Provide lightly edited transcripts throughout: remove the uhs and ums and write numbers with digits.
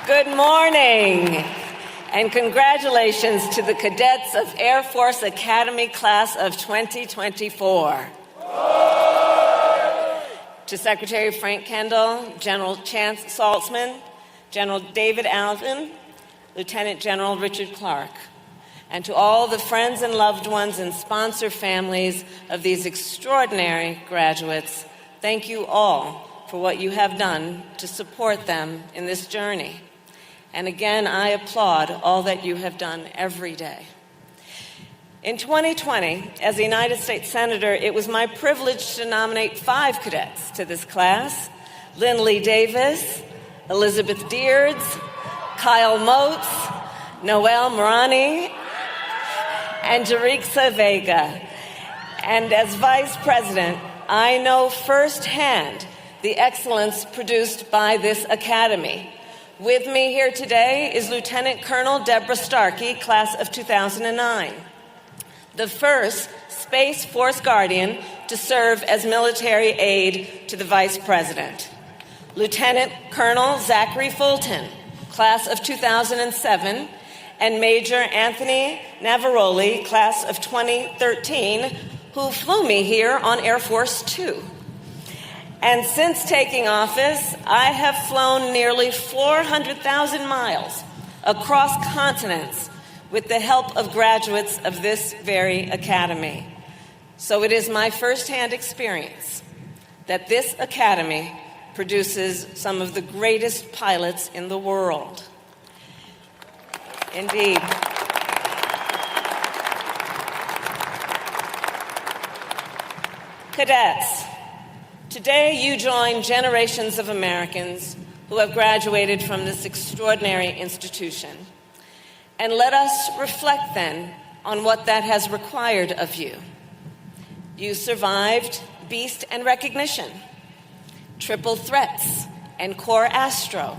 Good morning, and congratulations to the cadets of Air Force Academy Class of 2024. To Secretary Frank Kendall, General Chance Saltzman, General David Alvin, Lieutenant General Richard Clark, and to all the friends and loved ones and sponsor families of these extraordinary graduates, thank you all for what you have done to support them in this journey. And again, I applaud all that you have done every day. In 2020, as a United States Senator, it was my privilege to nominate 5 cadets to this class: Lindley Davis, Elizabeth Deards, Kyle Motes, Noel Marani, and Jarixa Vega. And as Vice President, I know firsthand the excellence produced by this academy. With me here today is Lieutenant Colonel Deborah Starkey, class of 2009, the first Space Force Guardian to serve as military aide to the Vice President. Lieutenant Colonel Zachary Fulton, class of 2007, and Major Anthony Navaroli, class of 2013, who flew me here on Air Force Two. And since taking office, I have flown nearly 400,000 miles across continents with the help of graduates of this very academy. So it is my firsthand experience that this academy produces some of the greatest pilots in the world. Indeed. Cadets, today you join generations of Americans who have graduated from this extraordinary institution. And let us reflect then on what that has required of you. You survived Beast and Recognition, Triple Threats, and Core Astro.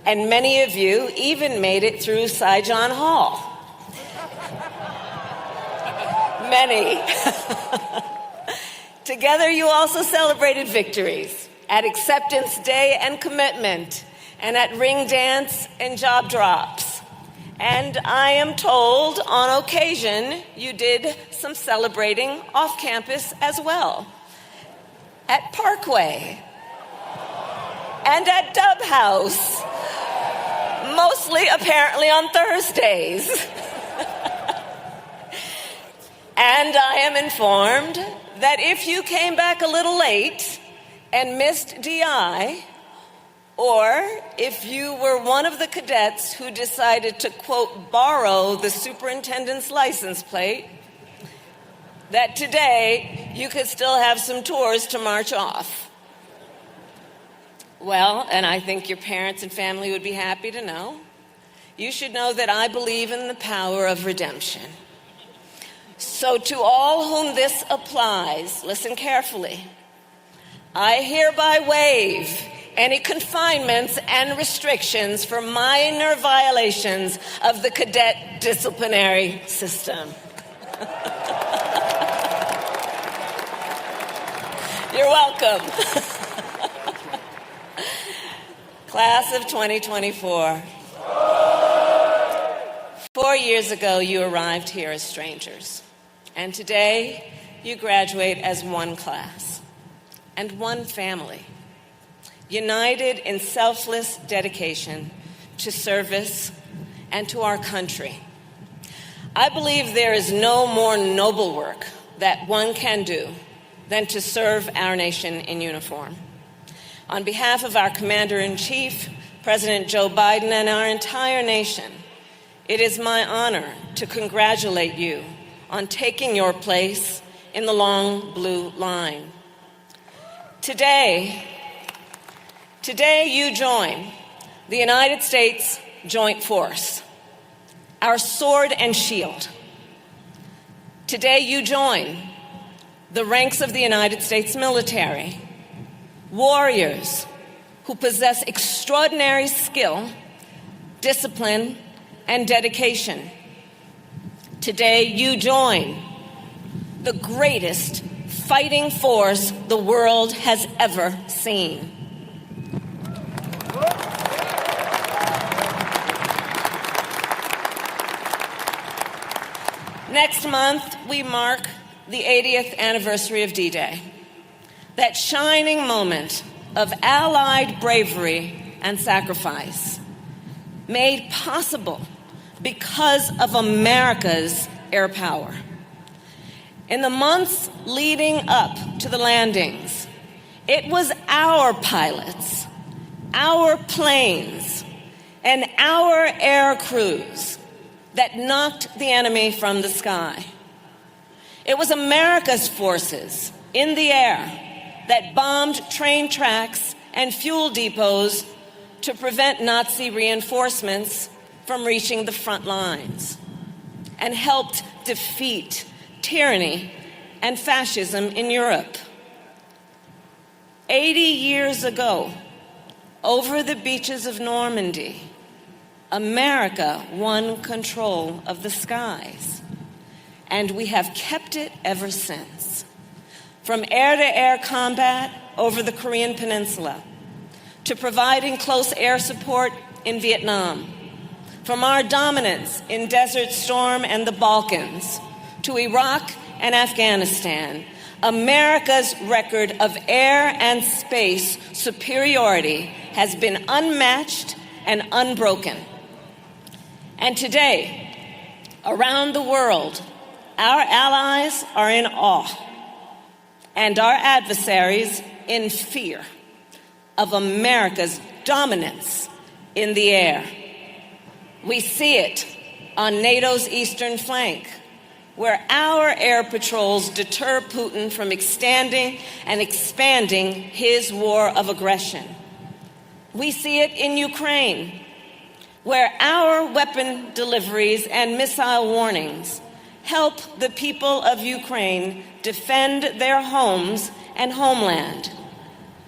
And many of you even made it through Saigon Hall. Many. Together, you also celebrated victories at Acceptance Day and Commitment, and at Ring Dance and Job Drops. And I am told, on occasion, you did some celebrating off campus as well. At Parkway. And at Dub House. Mostly, apparently, on Thursdays. And I am informed that if you came back a little late and missed DI, or if you were one of the cadets who decided to, quote, borrow the superintendent's license plate, that today you could still have some tours to march off. Well, and I think your parents and family would be happy to know, you should know that I believe in the power of redemption. So to all whom this applies, listen carefully. I hereby waive any confinements and restrictions for minor violations of the cadet disciplinary system. You're welcome. Class of 2024. 4 years ago, you arrived here as strangers. And today, you graduate as one class and one family, united in selfless dedication to service and to our country. I believe there is no more noble work that one can do than to serve our nation in uniform. On behalf of our Commander-in-Chief, President Joe Biden, and our entire nation, it is my honor to congratulate you on taking your place in the long blue line. Today you join the United States Joint Force, our sword and shield. Today you join the ranks of the United States military, warriors who possess extraordinary skill, discipline, and dedication. Today you join the greatest fighting force the world has ever seen. next month, we mark the 80th anniversary of D-Day, that shining moment of Allied bravery and sacrifice, made possible because of America's air power. In the months leading up to the landings, it was our pilots, our planes, and our air crews that knocked the enemy from the sky. It was America's forces in the air that bombed train tracks and fuel depots to prevent Nazi reinforcements from reaching the front lines, and helped defeat tyranny and fascism in Europe. 80 years ago, over the beaches of Normandy, America won control of the skies, and we have kept it ever since. From air-to-air combat over the Korean Peninsula, to providing close air support in Vietnam, from our dominance in Desert Storm and the Balkans, to Iraq and Afghanistan, America's record of air and space superiority has been unmatched and unbroken. And today, around the world, our allies are in awe, and our adversaries in fear of America's dominance in the air. We see it on NATO's eastern flank, where our air patrols deter Putin from extending and expanding his war of aggression. We see it in Ukraine, where our weapon deliveries and missile warnings help the people of Ukraine defend their homes and homeland,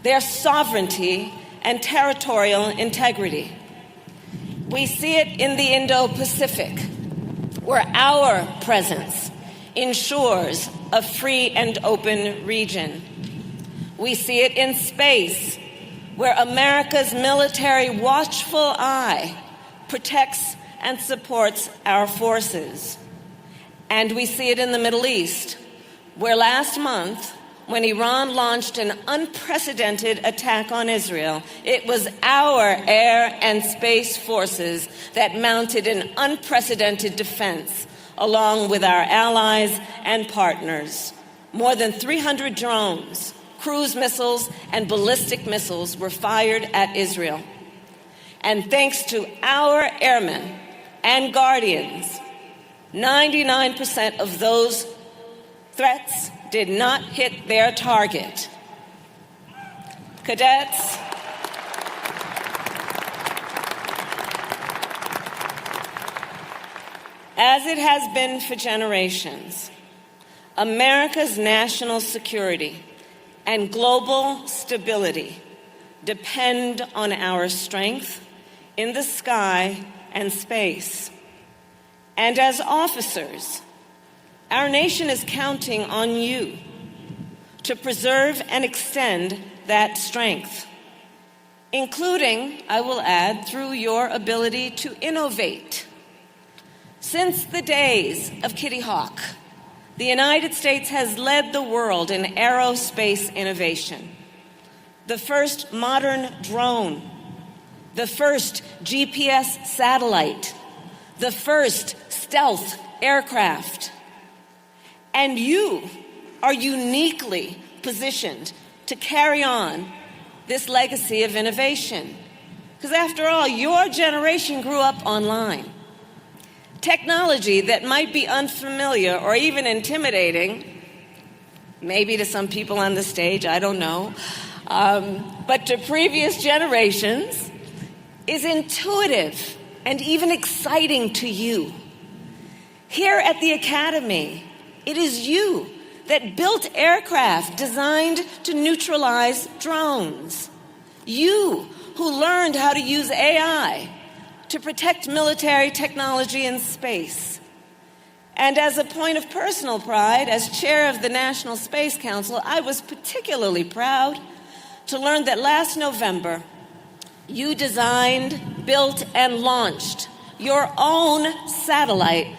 their sovereignty and territorial integrity. We see it in the Indo-Pacific, where our presence ensures a free and open region. We see it in space, where America's military watchful eye protects and supports our forces. And we see it in the Middle East, where last month, when Iran launched an unprecedented attack on Israel, it was our air and space forces that mounted an unprecedented defense, along with our allies and partners. More than 300 drones, cruise missiles, and ballistic missiles were fired at Israel. And thanks to our airmen and guardians, 99% of those threats did not hit their target. Cadets, as it has been for generations, America's national security and global stability depend on our strength in the sky and space. And as officers, our nation is counting on you to preserve and extend that strength, including, I will add, through your ability to innovate. Since the days of Kitty Hawk, the United States has led the world in aerospace innovation. The first modern drone, the first GPS satellite, the first stealth aircraft. And you are uniquely positioned to carry on this legacy of innovation. Because after all, your generation grew up online. Technology that might be unfamiliar or even intimidating, maybe to some people on the stage, I don't know, but to previous generations, is intuitive and even exciting to you. Here at the Academy, it is you that built aircraft designed to neutralize drones. You who learned how to use AI to protect military technology in space. And as a point of personal pride, as chair of the National Space Council, I was particularly proud to learn that last November, you designed, built, and launched your own satellite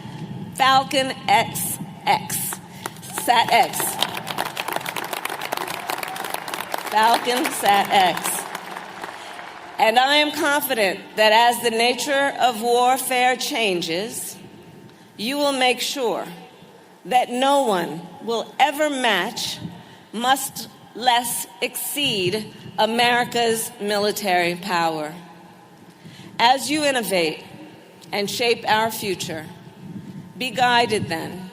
Falcon XX, Sat X. Falcon Sat X. And I am confident that as the nature of warfare changes, you will make sure that no one will ever match, much less exceed, America's military power. As you innovate and shape our future, be guided then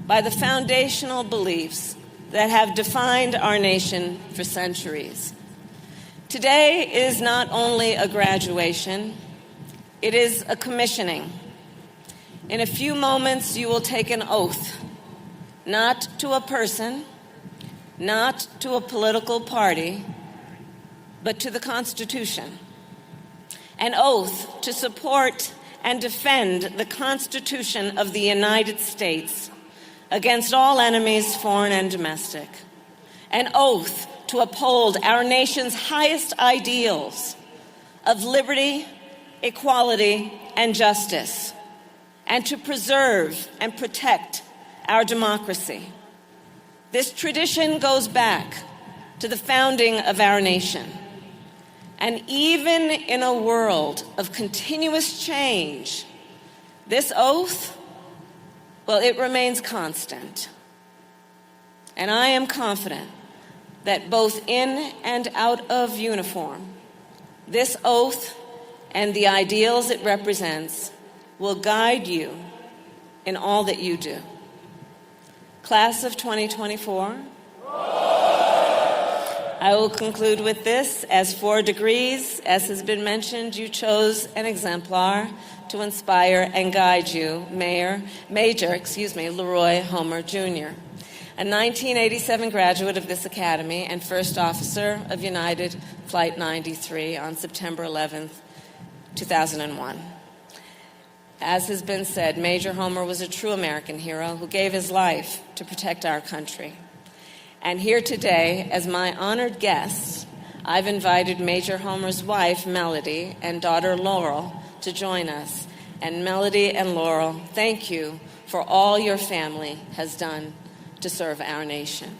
by the foundational beliefs that have defined our nation for centuries. Today is not only a graduation, it is a commissioning. In a few moments, you will take an oath, not to a person, not to a political party, but to the Constitution. An oath to support and defend the Constitution of the United States against all enemies, foreign and domestic. An oath to uphold our nation's highest ideals of liberty, equality, and justice, and to preserve and protect our democracy. This tradition goes back to the founding of our nation. And even in a world of continuous change, this oath, well, it remains constant. And I am confident that both in and out of uniform, this oath and the ideals it represents will guide you in all that you do. Class of 2024, I will conclude with this. As 4 degrees, as has been mentioned, you chose an exemplar to inspire and guide you, Major Leroy Homer, Jr., a 1987 graduate of this academy and first officer of United Flight 93 on September 11th, 2001. As has been said, Major Homer was a true American hero who gave his life to protect our country. And here today, as my honored guests, I've invited Major Homer's wife, Melody, and daughter, Laurel, to join us. And Melody and Laurel, thank you for all your family has done to serve our nation.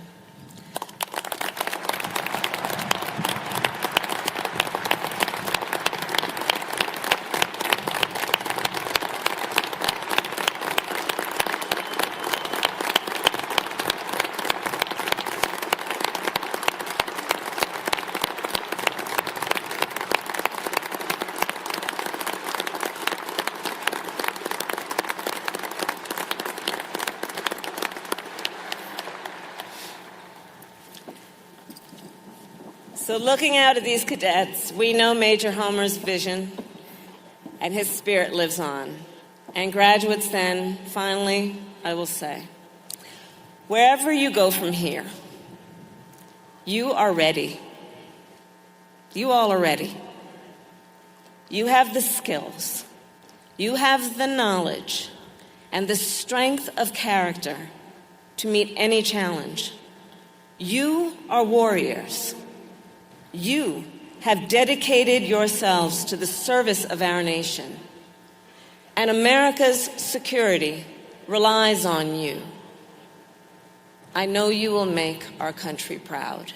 So looking out at these cadets, we know Major Homer's vision and his spirit lives on. And graduates then, finally, I will say, wherever you go from here, you are ready. You all are ready. You have the skills, you have the knowledge, and the strength of character to meet any challenge. You are warriors. You have dedicated yourselves to the service of our nation, and America's security relies on you. I know you will make our country proud.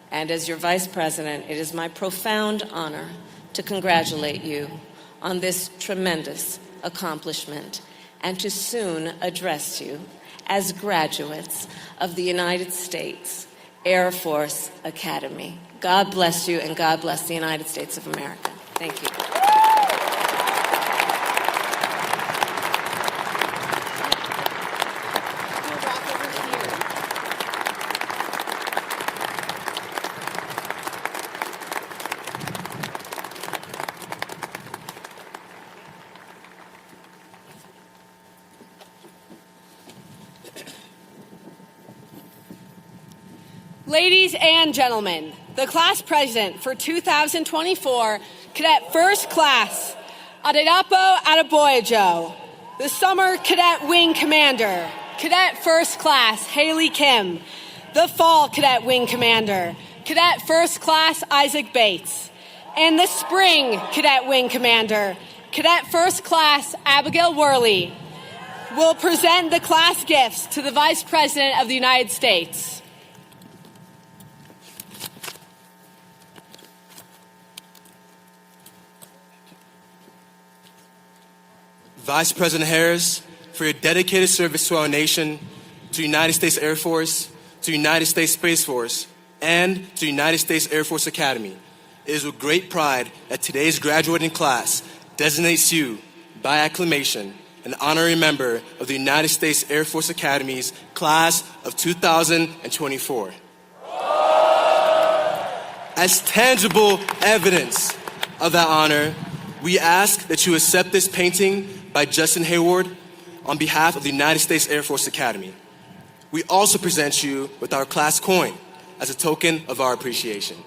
And as your Vice President, it is my profound honor to congratulate you on this tremendous accomplishment and to soon address you as graduates of the United States Air Force Academy. God bless you, and God bless the United States of America. Thank you. Ladies and gentlemen, the class president for 2024, Cadet First Class, Adedapo Adeboyejo. The Summer Cadet Wing Commander, Cadet First Class, Haley Kim. The Fall Cadet Wing Commander, Cadet First Class, Isaac Bates. And the Spring Cadet Wing Commander, Cadet First Class, Abigail Worley. will present the class gifts to the Vice President of the United States. Vice President Harris, for your dedicated service to our nation, to the United States Air Force, to the United States Space Force, and to the United States Air Force Academy, it is with great pride that today's graduating class designates you, by acclamation, an honorary member of the United States Air Force Academy's class of 2024. As tangible evidence of that honor, we ask that you accept this painting by Justin Hayward on behalf of the United States Air Force Academy. We also present you with our class coin as a token of our appreciation.